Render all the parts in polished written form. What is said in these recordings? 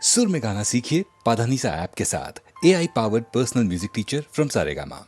सुर में गाना सीखिए पाधानीसा ऐप के साथ। AI powered personal music teacher from Saregama.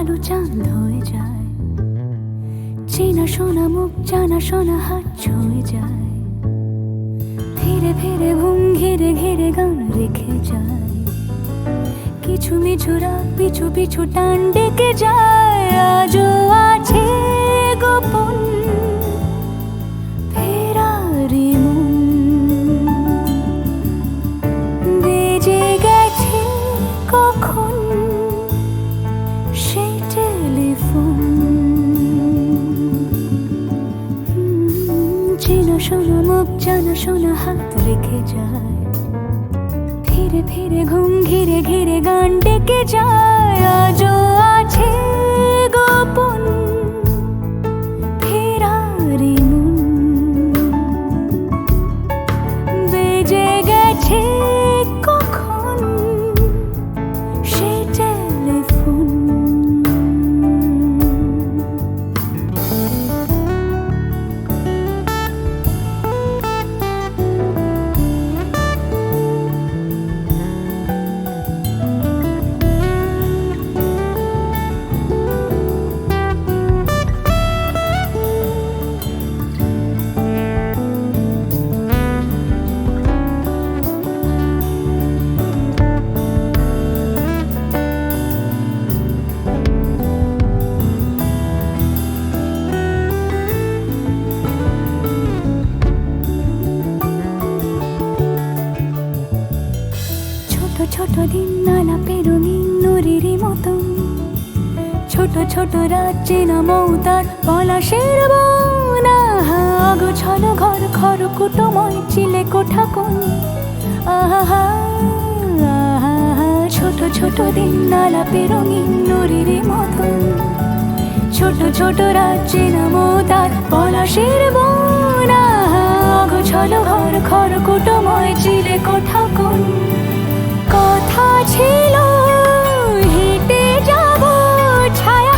কালো চাঁদ হয়ে যায়, চেনা শোনা মুখ জানা শোনা হাত ছুঁয়ে যায়, ফিরে ফিরে ঘুম ঘিরে ঘিরে গান রেখে যায়, কিছু মিছু রাত পিছু পিছু টান ডেকে যায়। আজও আছে গোপন ফেরারি মন, বেজে গেছে কখন সেই টেলিফোন। চেনা শোনা মুখ জানা শোনা হাত রেখে যায়, ফিরে ফিরে ঘুম ঘিরে ঘিরে গান ডেকে যায়। আজও আছে গোপন ফেরারি মন, বেজে গেছে কখন সেই টেলিফোন। ছোট দিন নালাপে রঙিন নুরির মতন, ছোট ছোট রাত চেনা মৌতার পলাশের বন। অগোছালো ঘর খড়কুটোময় চিলে কোঠা কোন, আহা আহা। ছোট ছোট দিন নালাপে রঙিন নুরির মতন, ছোট ছোট রাত চেনা মৌতার পলাশের বন। অগোছালো ঘর খড়কুটোময় চিলে কোঠা কোন। কথা ছিল হেঁটে যাব ছায়া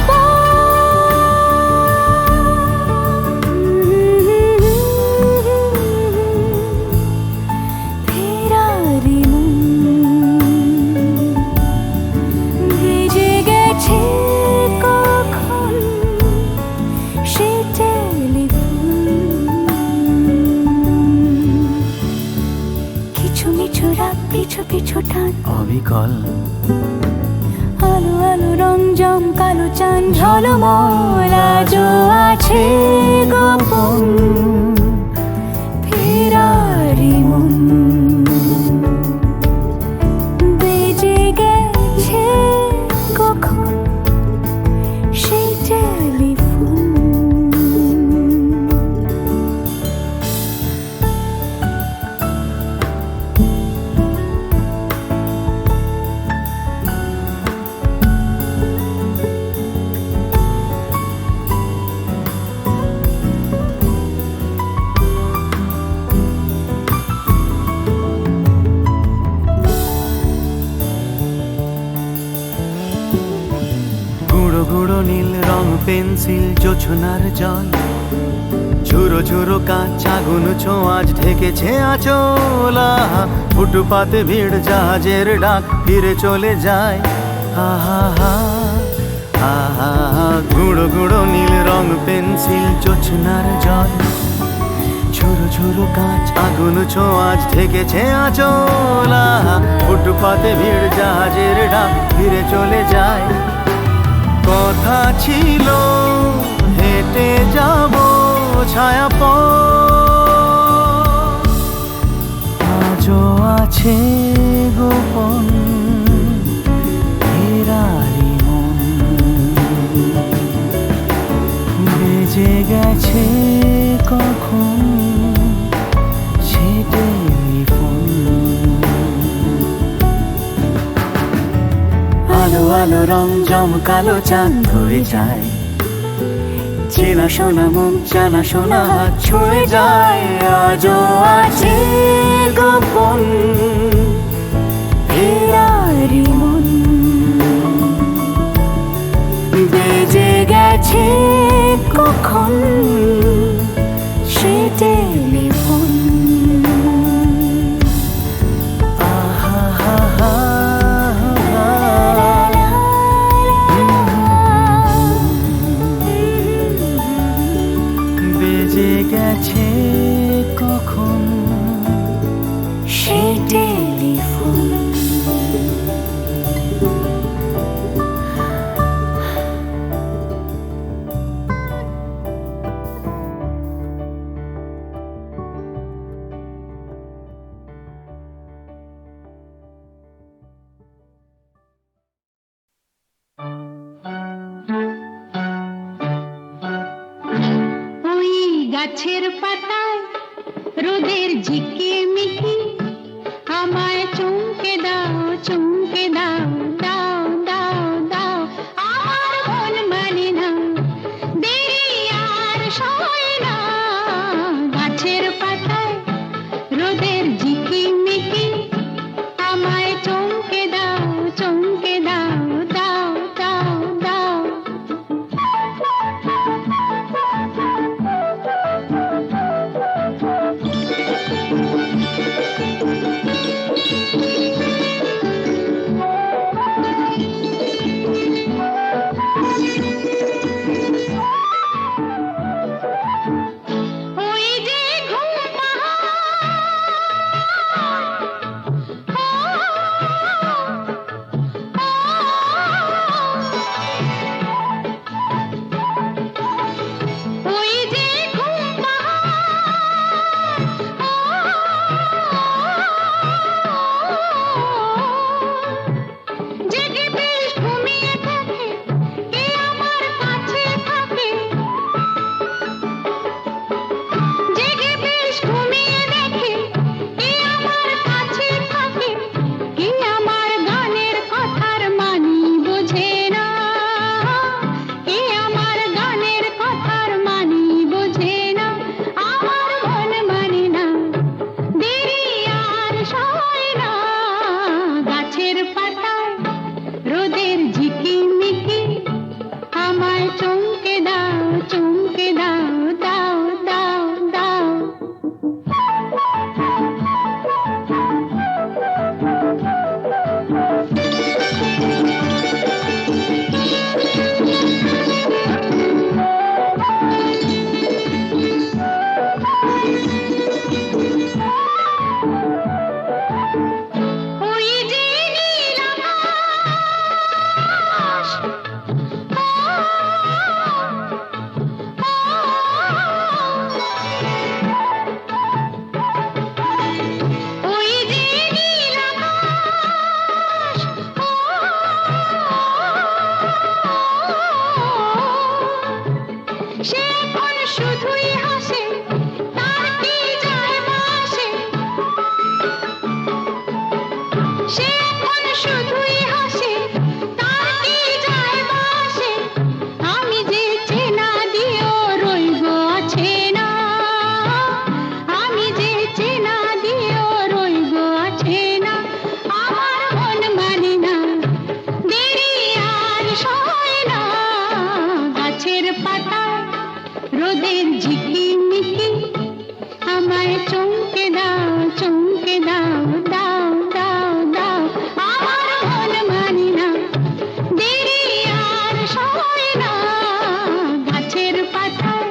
ফেরারি মন, ভেজে গেছে কখন সে টেলিফোন। কিছু মিছু রাত পিছু পিছু টান অবিকল, আলো আলো রং জম কালো চাঁদ ঝলমল। আজও আছে গোপন ফেরারি মন, বেজে গেছে কখন সেই টেলিফোন। গুঁড়ো গুঁড়ো নীল রং পেন্সিল জোছনার জল, ঝুরো ঝুরো কাঁচ আগুন ছোঁয়াজ ঢেকেছে আঁচল। ফুটপাতে ভিড় জাহাজের ডাক ফিরে চলে যায়, আহা হা আহা। গুঁড়ো গুঁড়ো নীল রং পেন্সিল জোছনার জল, ঝুরো ঝুরো কাঁচ আগুন ছোঁয়াজ ঢেকেছে আঁচল। ফুটপাতে ভিড় জাহাজের ডাক ফিরে চলে যায়। কথা ছিল হেঁটে যাব ছায়া আজও আছে গোপন ফেরারি মন, বেজে গেছে কখন সে টেলিফোন। আলো আলো রং জমকালো চাঁদ হয়ে যায়, চেনা শোনা মুখ জানা শোনা হাত ছুঁয়ে যায়। আজও আছে গোপন ফেরারি মন, বেজে গেছে কখন সে টেলিফোন। আহা হা হা গাছের পাতায় রোদের ঝিকিমিকি আমায় চমকে দাও চমকে দাও দাও দাও দাও আমার মন মানে না দেরি আর সয় না গাছের পাতায় রোদের ঝিকিমিকি আমায় চমকে দাও চমকে দাও দাও দাও দাও ওই যে ঘুম ওই যে ঘুম জেগে বেশ ঘুমিয়ে থাকে কে আমার কাছে থাকে জেগে বেশ ঘুমিয়ে দেখে কে আমার কাছে থাকে কে আমার গানের কথার মানি বোঝে না কে আমার গানের কথার মানি বোঝে না আমার মন মানে না দেরি আর সয় না গাছের পাতায় রোদের ঝিকিমিকি আমায় চমকে দাও চমকে দাও দাও দাও দাও ওই যে নীল আকাশ ওই যে নীল আকাশ সে এখন শুধুই হাসে তার কি যায় আসে সে এখন শুধুই হাসে তার কি যায় আসে আমি যে চেনা দিয়েও রইব আছে না আমি যে চেনা দিয়েও রইব আছে না আমার মন মানে না দেরি আর সয় না গাছের পাতায় রোদের ঝিকিমিকি আমায় চমকে দাও চমকে দাও দাও দাও দাও আমার মন মানে না দেরি আর সয় না গাছের পাতায়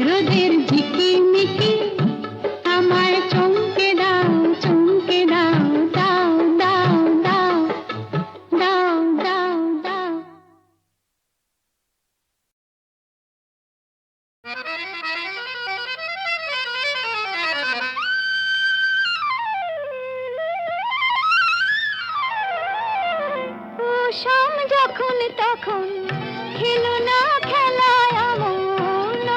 রোদের ঝিকিমিকি আমায় চমকে দাও চমকে দাও দাও দাও দাও দাও দাও দাও ও শাম যখন তখন খেলো না খেলায় আমন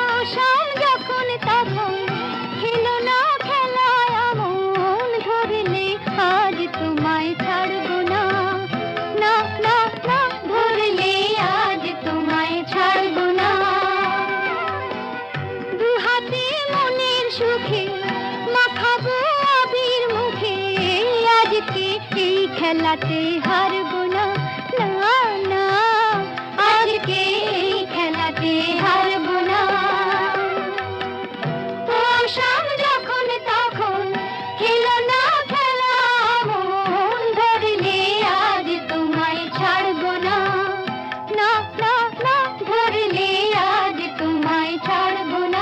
ও শাম যখন তখন খেলো না খেলায় আমন ধরলে আজ তোমায় ছাড়বো না না না না ধরলে আজ তোমায় ছাড়বো না দু হাতে মনের সুখে মাখাবো আবির মুখে আজকে এই খেলাতে হারবো না না না আজকে এই খেলাতে হারবো না ও শাম যখন তখন খেলো না খেলা মন ধরলে আজ তোমায় ছাড়বো না না না না ধরলে আজ তোমায় ছাড়বো না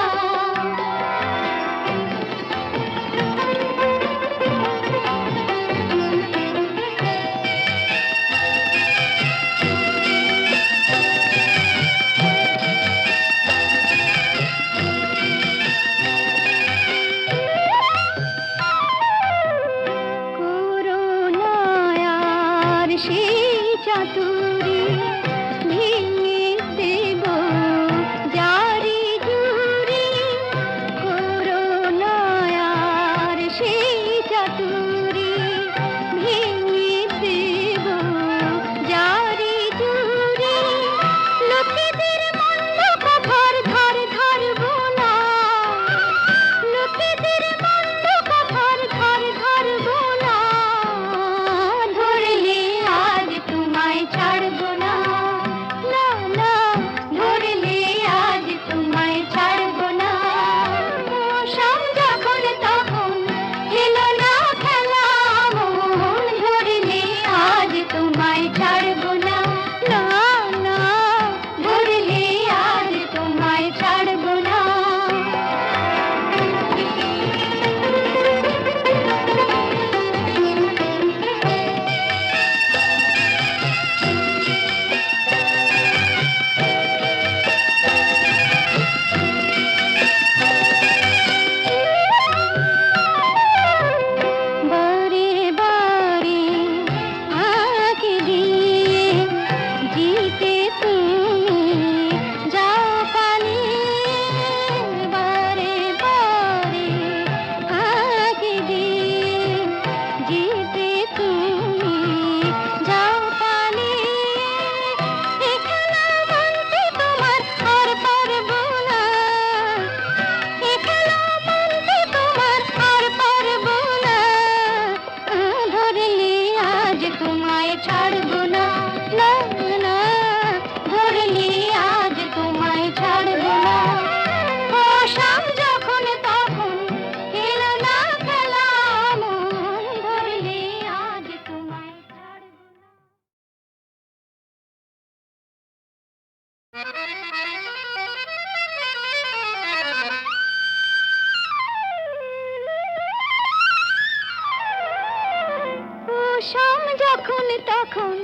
শাম যখন তখন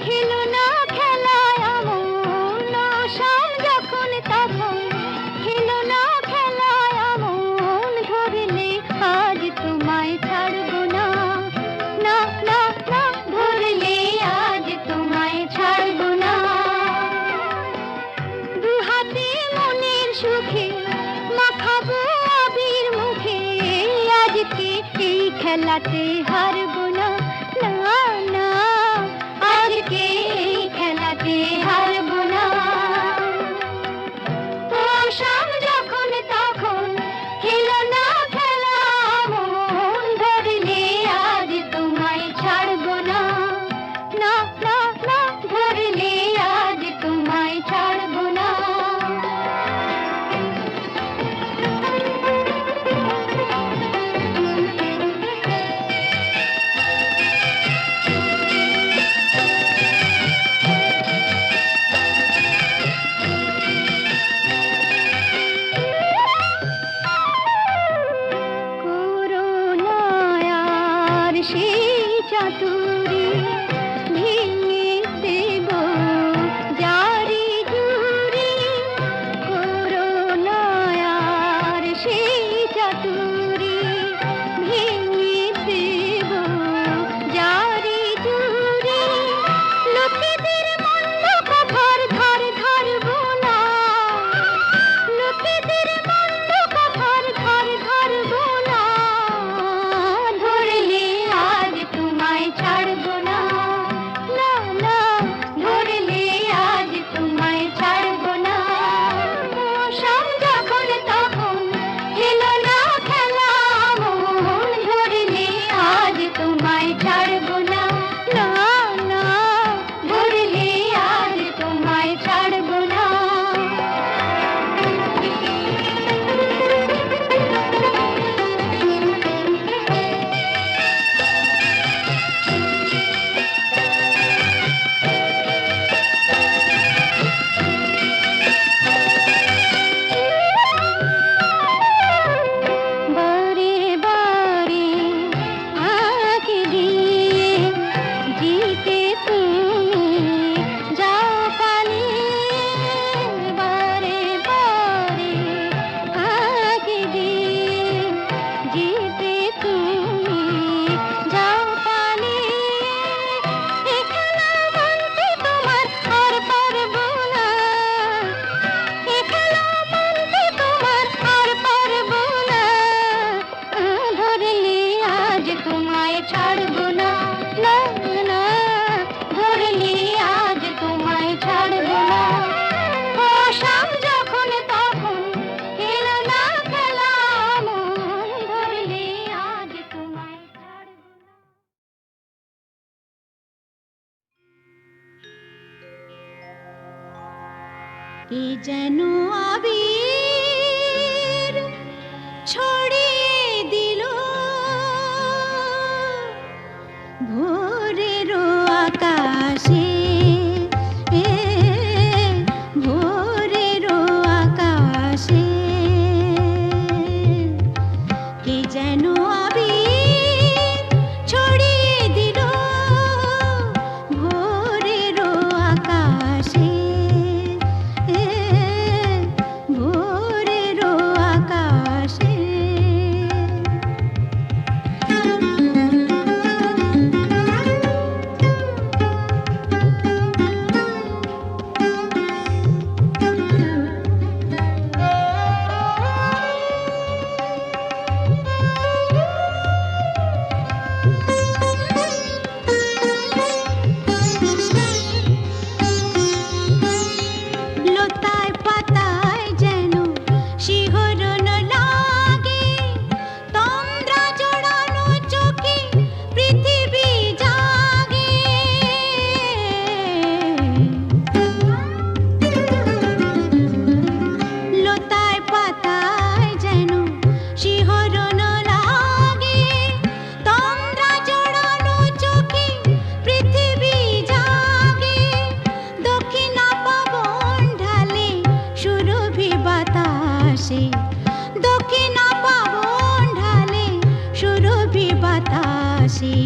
খেলো না খেলায় আমন, শাম যখন তখন খেলো না খেলায় আমন, ধরলে আজ তোমায় ছাড়বো না, না না না, ধরলে আজ তোমায় ছাড়বো না। দু হাতে মনের সুখে মাখাবো আবির মুখে, আজকে এই খেলাতে হারবো না, না না, আজকে এই খেলাতে হারবো না। ও শাম যখন তখন খেলো না খেলা মন, ধরলে আজ তোমায় ছাড়বো না, না না না, ধরলে আজ তোমায় ছাড়বো না। করুণায়ার সেই চাতুরী ভেঙে দেব জারি জুড়ি, করুণায়ার সেই চাতুরী ভেঙে দেব জারি জুড়ি, লোকেদের মন্দ কথার ধার ধারবো না, লোকেদের মন্দ কথার ধার ধারবো না, ধরলে আজ তোমায় ছাড়বো না, না না, ধরলে আজ তোমায় ছাড়বো না। ও শাম যখন তখন খেলো না খেলা মন, ধরলে আজ তোমায় ছাড়বো না, না না, ধরলে আজ তোমায় ছাড়বো না। বারে বারে আঁকি দিয়ে জিতে তুমি যাও পালিয়ে, বারে বারে আঁকি দিয়ে জিতে তুমি যাও পালিয়ে, এ খেলা মানতে তোমার আর পারবো না, এ খেলা মানতে তোমার আর পারবো না, ধরলে আজ তোমায় ছাড়বো না, না না, ধরলে আজ তোমায় ছাড়বো না। ও শাম যখন তখন খেলো না খেলা মন, ধরলে আজ তোমায় ছাড়বো না। এ যেন আবির ছড়িয়ে দিল ভোরের আকাশে, ভোরের আকাশে, কে যেন আবির ছড়িয়ে দিল ভোরের আকাশে, ভোরের আকাশে। লতায় পাতায় যেন শিহরণ লাগে, তন্দ্রা জড়ানো চোখে পৃথিবী জাগে, লতায় পাতায় যেন শিহরণ লাগে, তন্দ্রা জড়ানো চোখে পৃথিবী জাগে, দক্ষিণা পবন ঢালে সুরভি বাতাসে, দক্ষিণা পবন ঢালে সুরভি বাতাসে,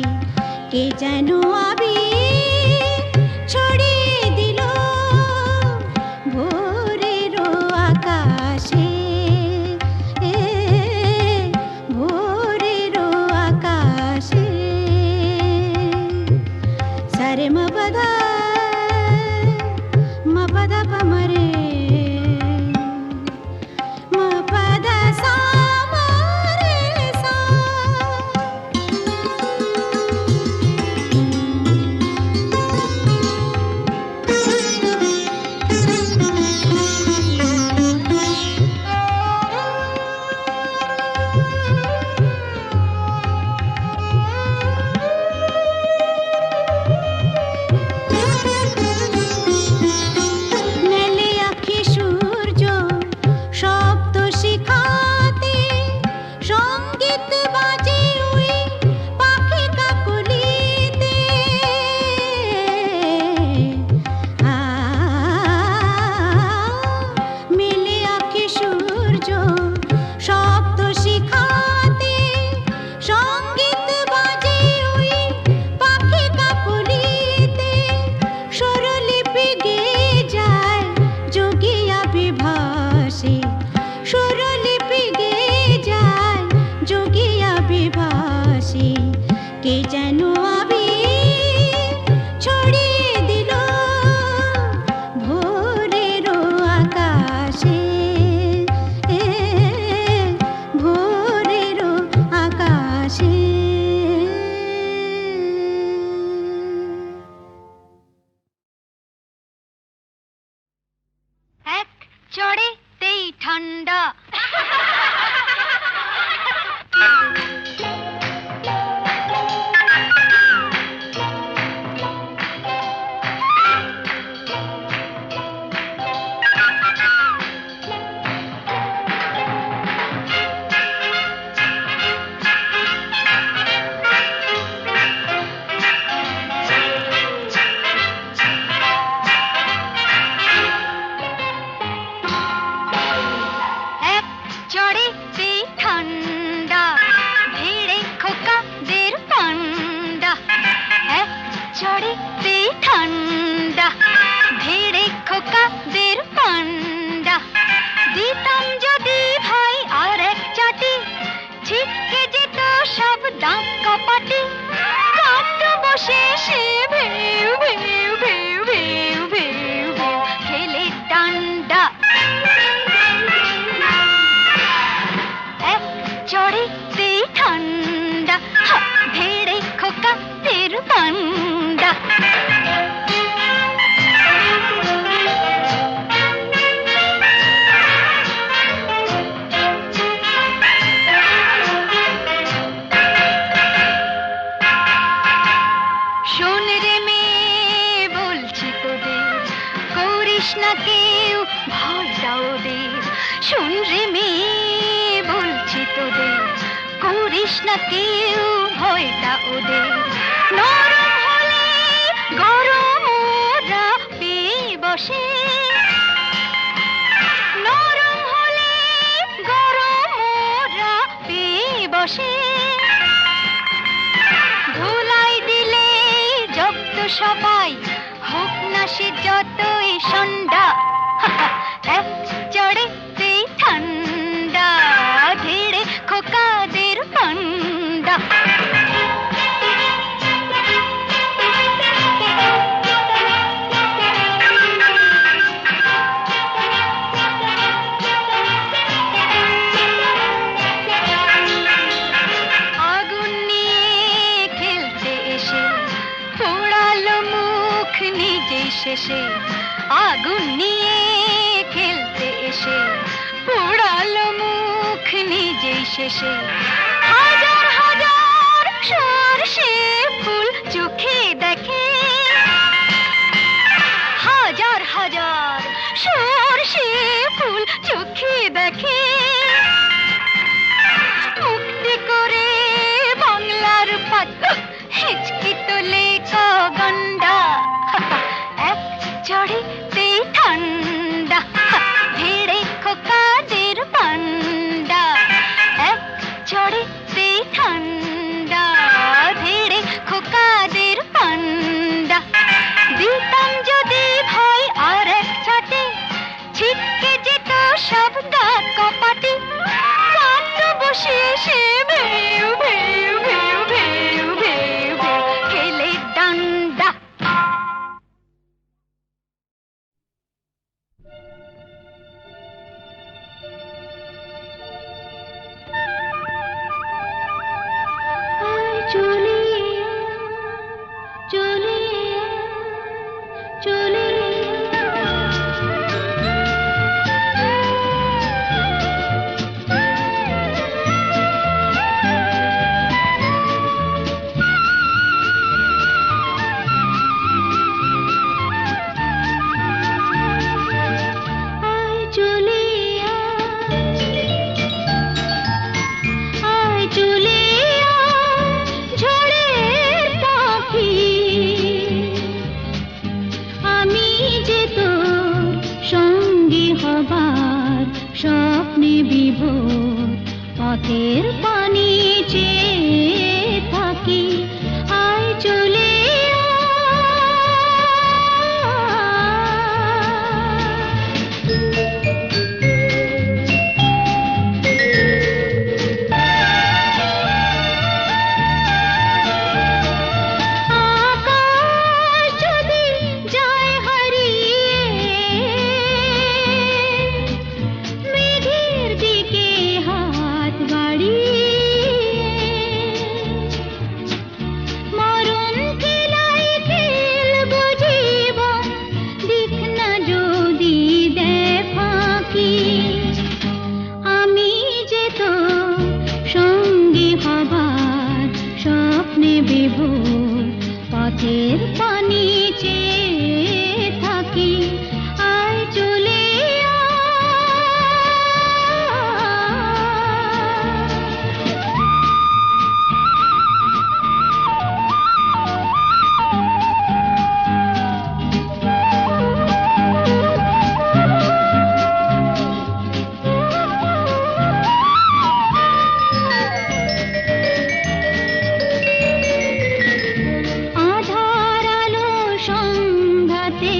কে যেন আবির ছড়িয়ে দিল ভোরের আকাশে, ভোরের আকাশে। সারে মপদা মপদা পমরে মপদা সা মরে সা। মেলে আঁখি সূর্য শব্দ শিখাতে, সঙ্গীত বাজে ওই পাখি কাকলিতে। মেলে আঁখি সূর্য শব্দ শিখাতে, সঙ্গীত বাজে ওই পাখি কাকলিতে। স্বরলিপি গেয়ে যায় যোগিয়া বিভাসে, স্বরলিপি গেয়ে যায় যোগিয়া বিভাসে। কে যেন আবির ছড়িয়ে দিল ভোরের আকাশে, ভোরের আকাশে। এক চড়েতেই ঠান্ডা। এক চড়েতেই ঠান্ডা, ভিড়ে খোকাদের পান্ডা। এক চড়েতেই ঠান্ডা, ভিড়ে খোকাদের পান্ডা। দিতাম যদি ভাই আর এক চাটি, ছিটকে যেত সব দাঁত কপাটি। কাঠ বসে সে ভেউ ভেউ ভেউ ভেউ ভেউ ভেউ খেলে ডান্ডা। এক চড়েতেই ঠান্ডা, ভেড়ে খোকাদের পান্ডা। শোন রে মেয়ে বলছি তোদের, করিস না কেউ ভয়টা ওদের। শোন রে মেয়ে বলছি তোদের, করিস না কেউ ভয়টা ওদের। নরম হলে গরম ওরা পেয়ে বসে, নরম হলে গরম ওরা পেয়ে বসে। ধুলাই দিলে জব্দ সবাই, হোক না সে যতই সন্ধ্যা। এক চড়েতেই ঠান্ডা, ভিড়ে খোকাদের পান্ডা। আগুন নিয়ে খেলতে এসে পোড়ালো মুখ নিজেই শেষে। আগুন নিয়ে খেলতে এসে পোড়ালো মুখ নিজেই শেষে। হাজার হাজার সরষে ফুল চোখে দেখে, হাজার হাজার সরষে ফুল চোখে দেখে। মুক্তি করে বাংলার পাত হেঁচকি তোলে গন্ডা। এক চড়েতেই ঠান্ডা, ভিড়ে খোকাদের পান্ডা। এক চড়ে পথের পানি চেয়ে থাকি আয় চলে আকাশ যদি যায় হারিয়ে মেঘের দিকে হাত বাড়িয়ে মরণ খেলায় খেলব জীবন দিক না যদি দেয় ফাঁকি আমি যে তো সঙ্গী হবার স্বপ্নে বিভোর পথের পানি চেয়ে থাকি আয় চলে আধার আলো সংঘাতে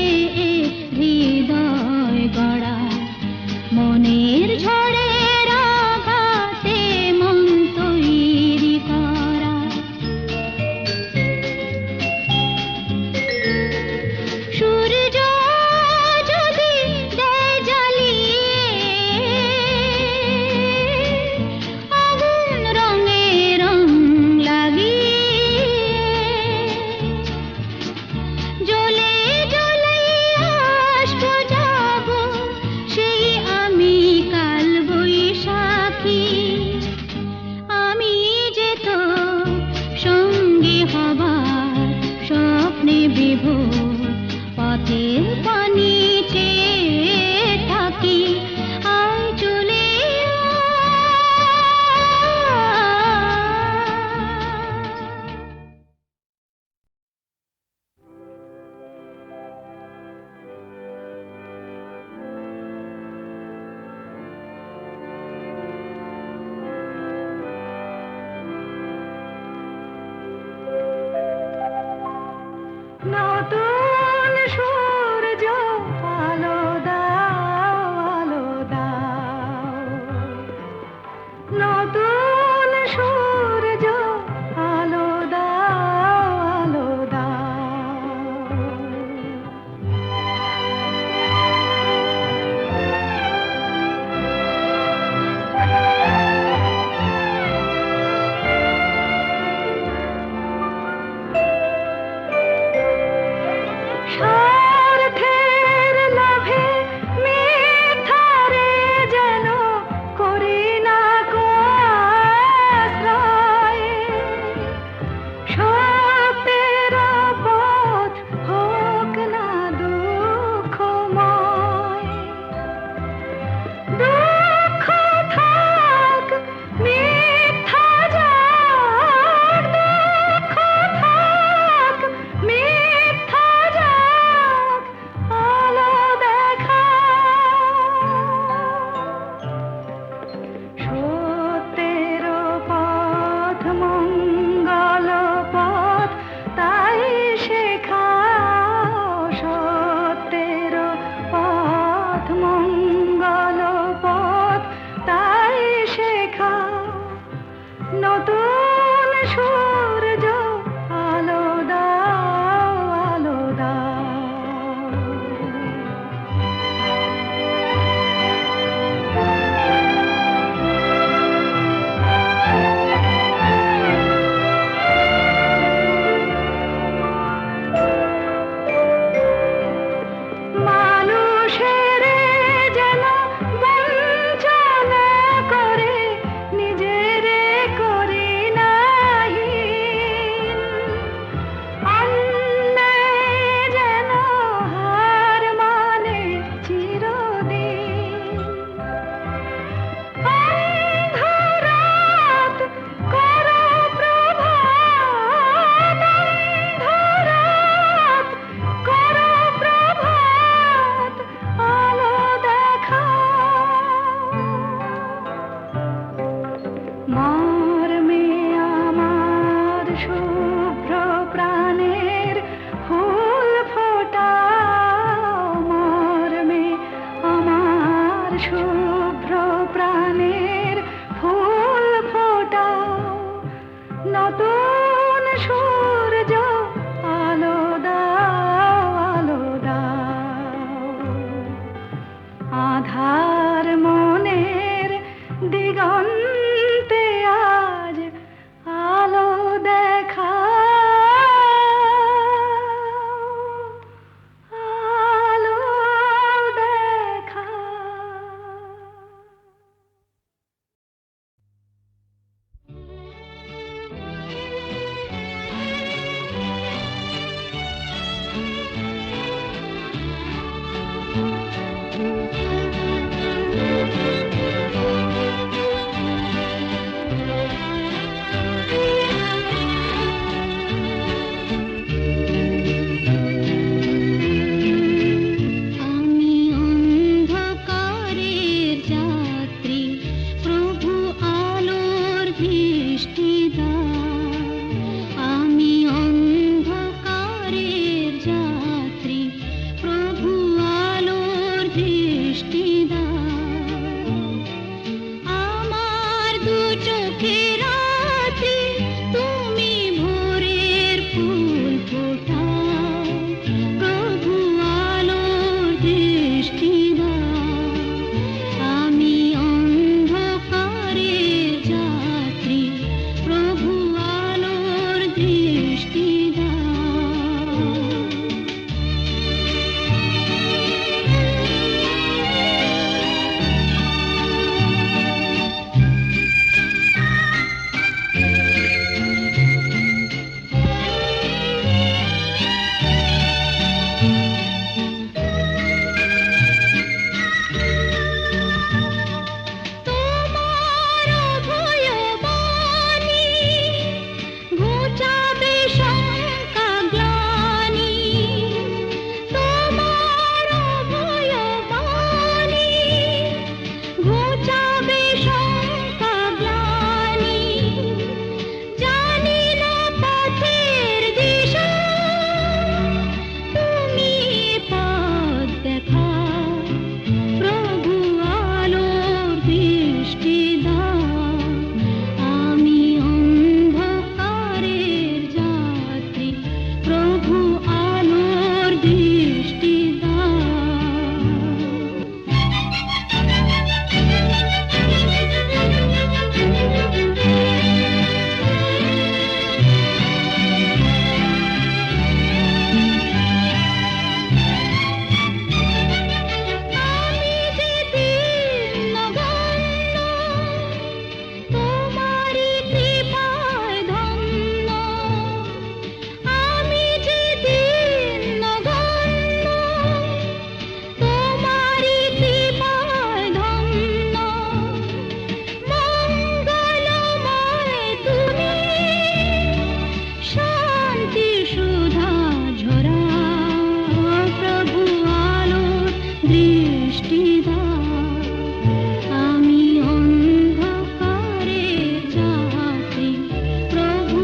নতুন সূর্য আলো দাও আলো দাও আধার মনের দিগন্তে আজ আলো দেখা আলো দেখা আমি অন্ধকারের যাত্রী প্রভু আলোর দৃষ্টি দাও আমি অন্ধকারের যাত্রী প্রভু আলোর দৃষ্টি দাও আমার দু চোখের রাতে তুমি ভোরের ফুল ফোটাও প্রভু আলোর দৃষ্টি দাও আমি অন্ধকারের যাত্রী প্রভু আলোর দৃষ্টি দাও তোমার ভয়বাণী ঘুচাবে শঙ্কা গ্লানি তোমার ভয়বাণী ঘুচাবে শঙ্কা গ্লানি জানি না পথের দিশা তুমি পথ দেখাও প্রভু আলোর দৃষ্টি দাও আমি অন্ধকারের যাত্রী প্রভু আলোর দৃষ্টি দাও আমি যে দীনগণ্য তোমারি কৃপায় ধন্য আমি যে দীনগণ্য তোমারি কৃপায় ধন্য মঙ্গলময় তুমি শান্তি সুধা ঝরাও প্রভু আলোর দৃষ্টি দাও আমি অন্ধকারের যাত্রী প্রভু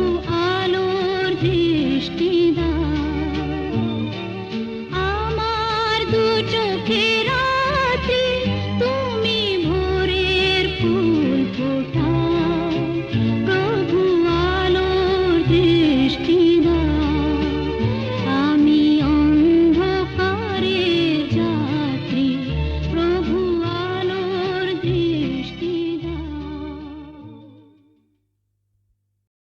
আলোর দৃষ্টি দাও আমার দু চোখের রাতে তুমি ভোরের ফুল ফোটাও প্রভু আলোর দৃষ্টি